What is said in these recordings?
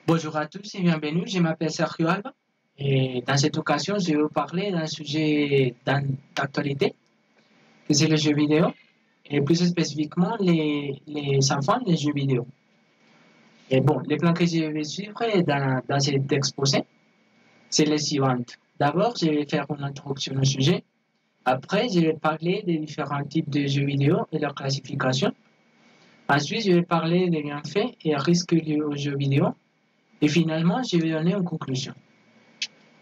Bonjour à tous et bienvenue, je m'appelle Sergio Alba et dans cette occasion, je vais vous parler d'un sujet d'actualité, que c'est les jeux vidéo et plus spécifiquement les enfants des jeux vidéo. Et bon, les plans que je vais suivre dans cet exposé, c'est les suivantes. D'abord, je vais faire une introduction au sujet. Après, je vais parler des différents types de jeux vidéo et leur classification. Ensuite, je vais parler des bienfaits et risques liés aux jeux vidéo. Et finalement, je vais donner une conclusion.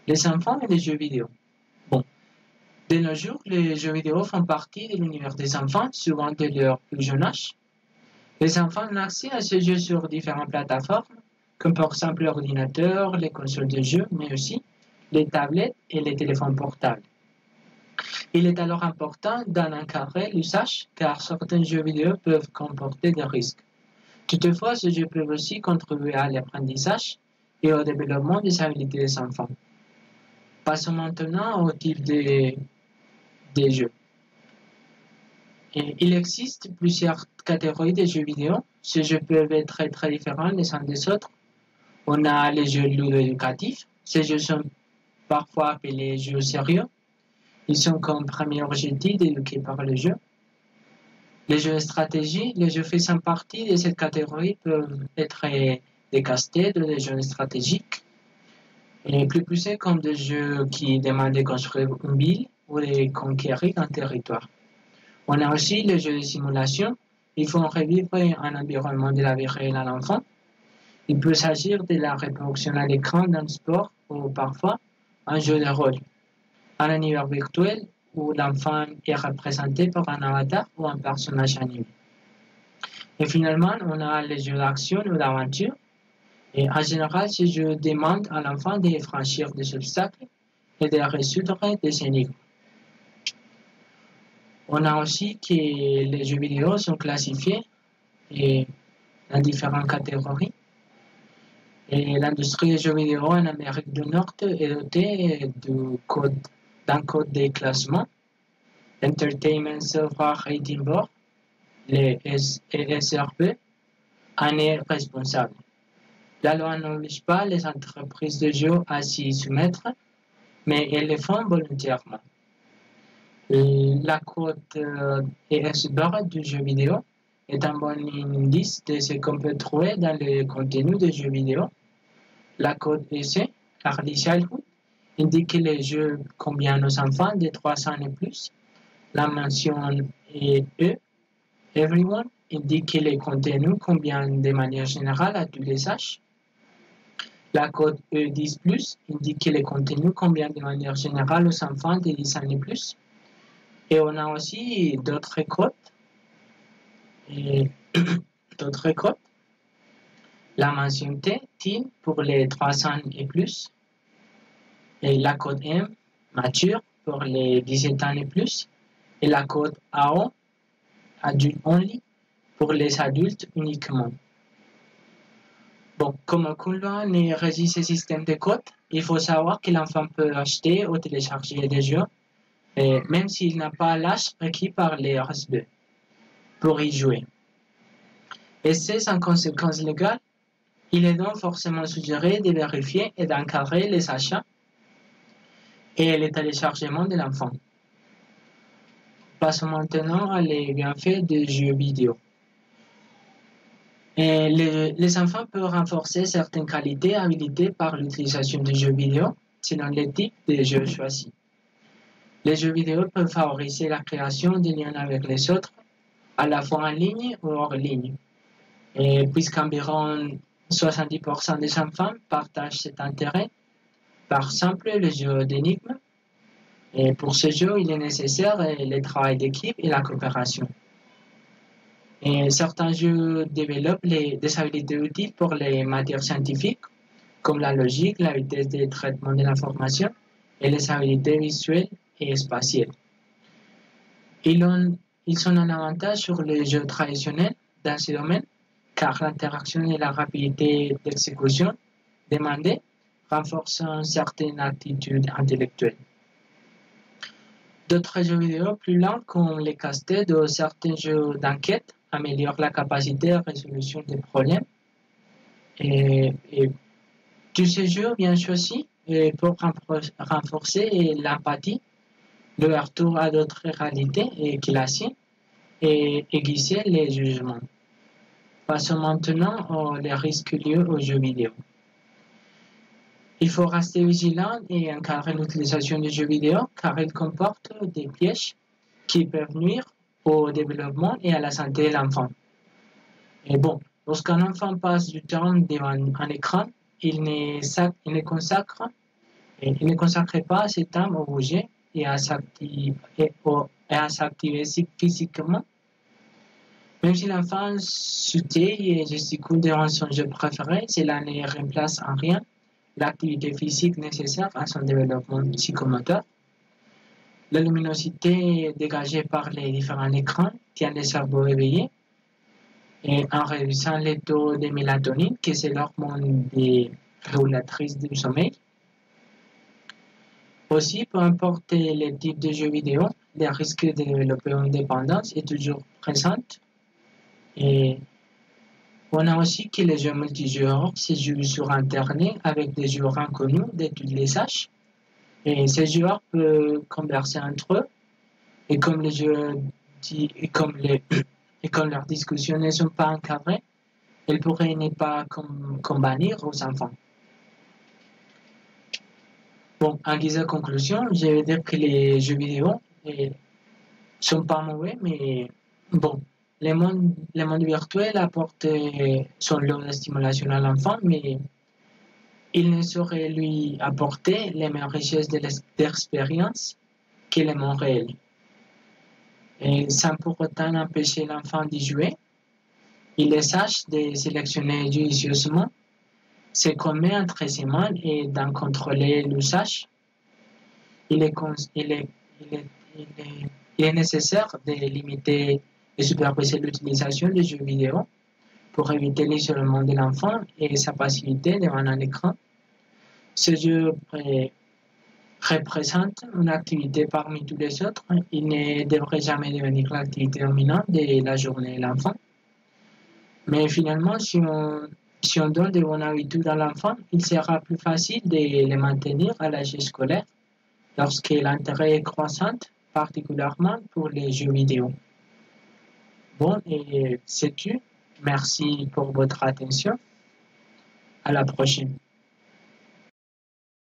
Les enfants et les jeux vidéo. Bon, de nos jours, les jeux vidéo font partie de l'univers des enfants, souvent de leur plus jeune âge. Les enfants ont accès à ces jeux sur différentes plateformes, comme par exemple l'ordinateur, les consoles de jeux, mais aussi les tablettes et les téléphones portables. Il est alors important d'en encadrer l'usage, car certains jeux vidéo peuvent comporter des risques. Toutefois, ces jeux peuvent aussi contribuer à l'apprentissage et au développement des habiletés des enfants. Passons maintenant au type des jeux. Il existe plusieurs catégories de jeux vidéo. Ces jeux peuvent être très différents les uns des autres. On a les jeux ludo-éducatifs. Ces jeux sont parfois appelés jeux sérieux. Ils sont comme premier objectif d'éduquer par le jeu. Les jeux de stratégie, les jeux faisant partie de cette catégorie peuvent être des casse-têtes ou des jeux stratégiques. Et plus poussés comme des jeux qui demandent de construire une ville ou de conquérir un territoire. On a aussi les jeux de simulation. Ils font revivre un environnement de la vie réelle à l'enfant. Il peut s'agir de la reproduction à l'écran d'un sport ou parfois un jeu de rôle. Un univers virtuel où l'enfant est représenté par un avatar ou un personnage animé. Et finalement, on a les jeux d'action ou d'aventure. Et en général, ces jeux demandent à l'enfant de franchir des obstacles et de résoudre des énigmes. On a aussi que les jeux vidéo sont classifiés dans différentes catégories. Et l'industrie des jeux vidéo en Amérique du Nord est dotée d'un code de classement, Entertainment Software Rating Board, les ESRB, en est responsable. La loi n'oblige pas les entreprises de jeux à s'y soumettre, mais elles le font volontairement. La cote ESBR du jeu vidéo est un bon indice de ce qu'on peut trouver dans le contenu des jeux vidéo. La cote EC, Early Childhood, indique que les jeux conviennent aux enfants de 3 ans et plus. La mention E, Everyone, indique que les contenus conviennent de manière générale à tous les âges. La cote E10+, indique que les contenus conviennent de manière générale aux enfants de 10 ans et plus. Et on a aussi d'autres codes. La mention T, Teen, pour les 3 ans et plus. Et la code M, mature, pour les 17 ans et plus. Et la code AO, Adult Only, pour les adultes uniquement. Bon, comme aucune loi ne régit ce système de code, il faut savoir que l'enfant peut acheter ou télécharger des jeux, même s'il n'a pas l'âge requis par les RSB pour y jouer. Et c'est sans conséquence légale. Il est donc forcément suggéré de vérifier et d'encadrer les achats et le téléchargement de l'enfant. Passons maintenant à les bienfaits des jeux vidéo. Et les enfants peuvent renforcer certaines qualités et habilités par l'utilisation de jeux vidéo selon les types de jeux choisis. Les jeux vidéo peuvent favoriser la création de liens avec les autres, à la fois en ligne ou hors ligne. Et puisqu'environ 70% des enfants partagent cet intérêt, par exemple les jeux d'énigmes, et pour ces jeux, il est nécessaire le travail d'équipe et la coopération. Et certains jeux développent des habilités utiles pour les matières scientifiques, comme la logique, la vitesse de traitement de l'information et les habilités visuelles et spatiales. Ils ont un avantage sur les jeux traditionnels dans ce domaine, car l'interaction et la rapidité d'exécution demandées renforcent certaines aptitudes intellectuelles. D'autres jeux vidéo plus lents, comme les casse-têtes ou certains jeux d'enquête, améliorent la capacité de résolution des problèmes et Tous ces jeux, bien sûr, aussi, pour renforcer l'empathie, le retour à d'autres réalités et classiques et aiguiser les jugements. Passons maintenant aux les risques liés aux jeux vidéo. Il faut rester vigilant et encadrer l'utilisation des jeux vidéo car ils comportent des pièges qui peuvent nuire au développement et à la santé de l'enfant. Et bon, lorsqu'un enfant passe du temps devant un écran, il ne consacre pas assez de temps au bouger et à s'activer physiquement. Même si l'enfant sautille et gesticule devant son jeu préféré, cela ne remplace en rien l'activité physique nécessaire à son développement psychomoteur. La luminosité dégagée par les différents écrans tient le cerveau éveillé et en réduisant les taux de mélatonine, qui est l'hormone régulatrice du sommeil. Aussi, peu importe le type de jeu vidéo, le risque de développer une dépendance est toujours présent. Et on a aussi que les jeux multijoueurs se jouent sur Internet avec des joueurs inconnus de tous les âges. Et ces joueurs peuvent converser entre eux. Et comme les jeux et comme leurs discussions ne sont pas encadrées, elles pourraient ne pas convenir aux enfants. Bon, en guise de conclusion, je vais dire que les jeux vidéo sont pas mauvais, mais bon, le monde virtuel apporte son lot de stimulation à l'enfant, mais il ne saurait lui apporter les mêmes richesses d'expérience que le monde réel. Et sans pour autant empêcher l'enfant d'y jouer, il sache de sélectionner judicieusement ce qu'on met entre ses mains et d'en contrôler l'usage. Il est nécessaire de limiter et superviser l'utilisation des jeux vidéo pour éviter l'isolement de l'enfant et sa passivité devant un écran. Ces jeux représentent une activité parmi tous les autres. Il ne devrait jamais devenir l'activité dominante de la journée de l'enfant. Mais finalement, si on donne de bonnes habitudes à l'enfant, il sera plus facile de les maintenir à l'âge scolaire lorsque l'intérêt est croissant, particulièrement pour les jeux vidéo. Bon, et c'est tout. Merci pour votre attention. À la prochaine.